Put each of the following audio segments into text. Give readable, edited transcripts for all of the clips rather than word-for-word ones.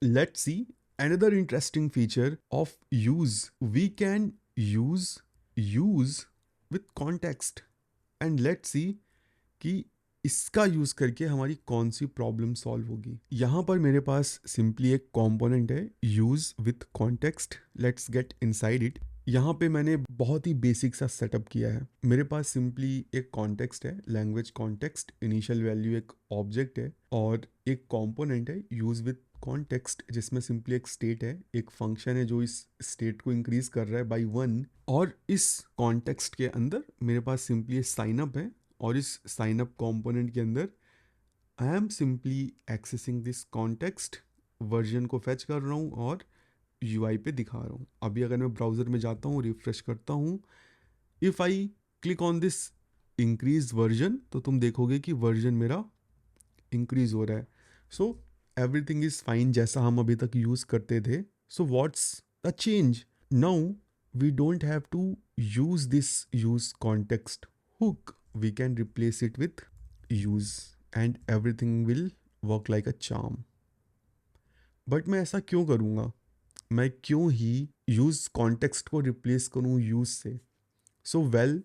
Let's see another interesting feature of use. We can use with context, and let's see कि इसका use करके हमारी कौन सी problem solve होगी। यहाँ पर मेरे पास सिंपली एक कंपोनेंट है use with context. Let's get inside it. यहाँ पे मैंने बहुत ही बेसिक सा सेटअप किया है। मेरे पास सिंपली एक कॉन्टेक्स्ट है, लैंग्वेज कॉन्टेक्स्ट, इनिशियल वैल्यू एक ऑब्जेक्ट है और एक कंपोनेंट है यूज़ विथ कॉन्टेक्स्ट जिसमें सिंपली एक स्टेट है, एक फंक्शन है जो इस स्टेट को इंक्रीज कर रहा है बाई 1। और इस कॉन्टेक्स्ट के अंदर मेरे पास सिंपली साइन अप है और इस साइन अप कंपोनेंट के अंदर I am simply accessing this context, version को फेच कर रहा हूँ और यूआई पे दिखा रहा हूँ। अभी अगर मैं ब्राउज़र में जाता हूँ, रिफ्रेश करता हूँ, if I click on this increase version तो तुम देखोगे कि वर्जन मेरा इंक्रीज हो रहा है। सो एवरीथिंग इज़ फाइन जैसा हम अभी तक यूज़ करते थे। So what's the change now? we don't have to use this use context hook. We can replace it with use and everything will work like a charm. But मैं ऐसा क्यों करूँगा? मैं क्यों ही यूज़ कॉन्टेक्स्ट को रिप्लेस करूँ use से? सो वेल,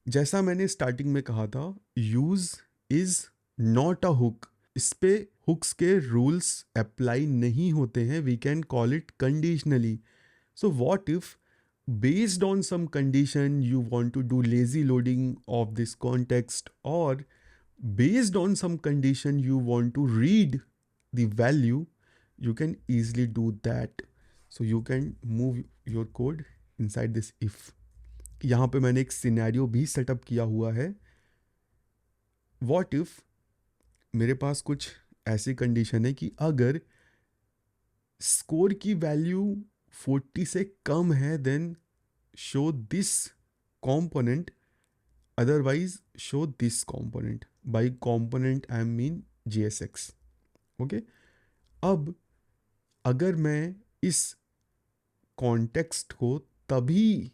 जैसा मैंने स्टार्टिंग में कहा था, use is not a hook. इस पे हुक्स के रूल्स अप्लाई नहीं होते हैं। We can call it conditionally. So what if based on some condition you want to do lazy loading of this context, or based on some condition you want to read the value, you can easily do that. So you can move your code inside this if. यहाँ पे मैंने एक scenario भी setup किया हुआ है। What if मेरे पास कुछ ऐसी कंडीशन है कि अगर स्कोर की वैल्यू 40 से कम है then show this component, otherwise show this component. By component I mean JSX. Okay, अब अगर मैं इस कॉन्टेक्स्ट को तभी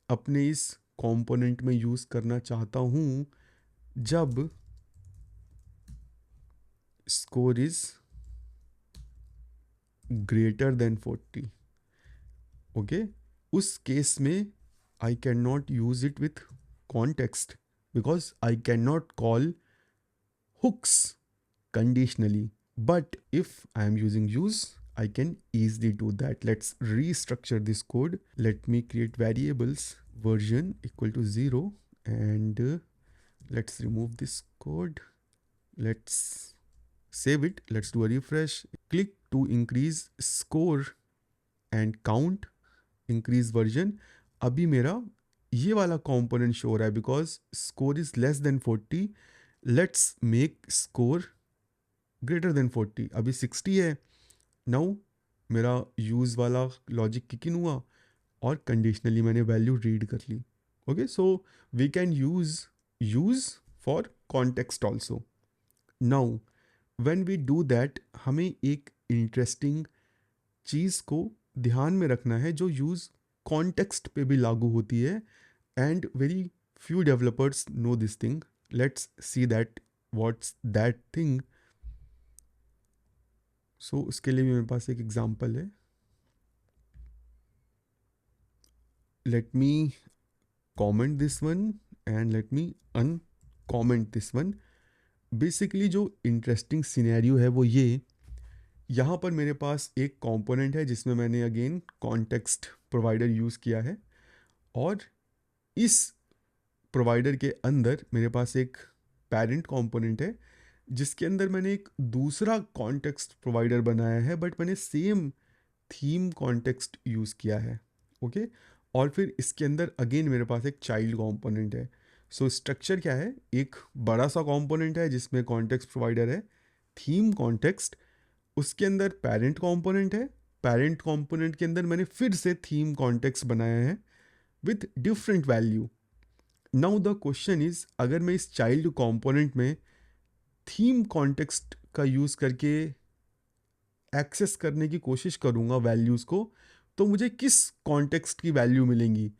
अपने इस कंपोनेंट में यूज़ करना चाहता हूँ जब score is greater than 40। Okay, उस केस में I can not use it with context because I cannot call hooks conditionally. But if I am using use, I can easily do that. Let's restructure this code. Let me create variables version equal to 0 and let's remove this code. Let's save it. Let's do a refresh. Click to increase score and count, increase version. अभी मेरा ये वाला component show हो रहा है because score is less than 40. Let's make score greater than 40. अभी 60 है। Now मेरा यूज़ वाला लॉजिक किक इन हुआ और कंडीशनली मैंने वैल्यू रीड कर ली। Okay, so we can use for context also. Now when we do that, हमें एक इंटरेस्टिंग चीज़ को ध्यान में रखना है जो यूज़ कॉन्टेक्स्ट पे भी लागू होती है and very few developers know this thing. Let's see that what's that thing. So उसके लिए भी मेरे पास एक एग्जांपल है। Let me comment this one and let me uncomment this one. Basically जो इंटरेस्टिंग सिनेरियो है वो ये, यहाँ पर मेरे पास एक कंपोनेंट है जिसमें मैंने अगेन कॉन्टेक्स्ट प्रोवाइडर यूज़ किया है और इस प्रोवाइडर के अंदर मेरे पास एक पेरेंट कंपोनेंट है जिसके अंदर मैंने एक दूसरा कॉन्टेक्स्ट प्रोवाइडर बनाया है बट मैंने सेम थीम कॉन्टेक्स्ट यूज़ किया है। ओके, और फिर इसके अंदर अगेन मेरे पास एक चाइल्ड कंपोनेंट है। सो स्ट्रक्चर क्या है, एक बड़ा सा कंपोनेंट है जिसमें कॉन्टेक्स्ट प्रोवाइडर है, थीम कॉन्टेक्स्ट, उसके अंदर पेरेंट कंपोनेंट है, पेरेंट कंपोनेंट के अंदर मैंने फिर से थीम कॉन्टेक्स्ट बनाया है with different value. Now the question is, अगर मैं इस चाइल्ड कंपोनेंट में थीम कॉन्टेक्स्ट का यूज़ करके एक्सेस करने की कोशिश करूँगा वैल्यूज़ को, तो मुझे किस कॉन्टेक्स्ट की वैल्यू मिलेंगी,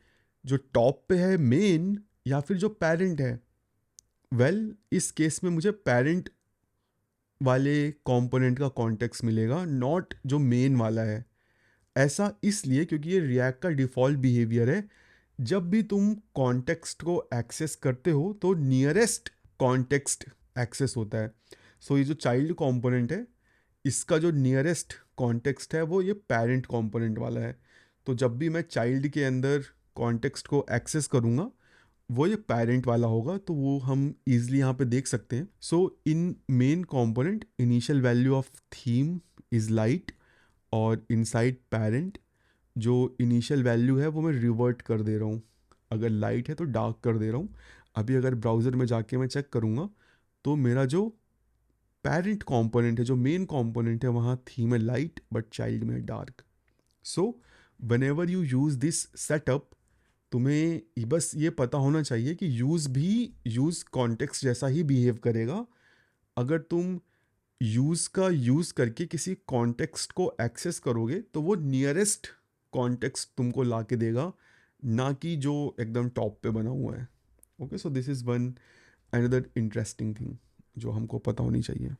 जो टॉप पे है मेन या फिर जो पेरेंट है? वेल, इस केस में मुझे पेरेंट वाले कंपोनेंट का कॉन्टेक्स्ट मिलेगा, नॉट जो मेन वाला है। ऐसा इसलिए क्योंकि ये रिएक्ट का डिफ़ॉल्ट बिहेवियर है। जब भी तुम कॉन्टेक्स्ट को एक्सेस करते हो तो नियरेस्ट कॉन्टेक्स्ट एक्सेस होता है। सो ये जो चाइल्ड कंपोनेंट है, इसका जो नियरेस्ट कॉन्टेक्स्ट है वो ये पेरेंट कंपोनेंट वाला है। तो जब भी मैं चाइल्ड के अंदर कॉन्टेक्स्ट को एक्सेस करूँगा वो ये पेरेंट वाला होगा, तो वो हम इजीली यहाँ पे देख सकते हैं। So in main component initial value of theme is light, और इनसाइड पेरेंट जो इनिशियल वैल्यू है वो मैं रिवर्ट कर दे रहा हूँ। अगर लाइट है तो डार्क कर दे रहा हूँ। अभी अगर ब्राउज़र में जाके मैं चेक करूँगा तो मेरा जो पेरेंट कंपोनेंट है, जो मेन कंपोनेंट है, वहाँ थीम है लाइट बट चाइल्ड में dark. So whenever you use this setup, तुम्हें बस ये पता होना चाहिए कि यूज़ भी यूज़ कॉन्टेक्स्ट जैसा ही बिहेव करेगा। अगर तुम यूज़ का यूज़ करके किसी कॉन्टेक्स्ट को एक्सेस करोगे तो वो नियरेस्ट कॉन्टेक्स्ट तुमको ला के देगा, ना कि जो एकदम टॉप पे बना हुआ है। Okay, so this is one another interesting thing जो हमको पता होनी चाहिए।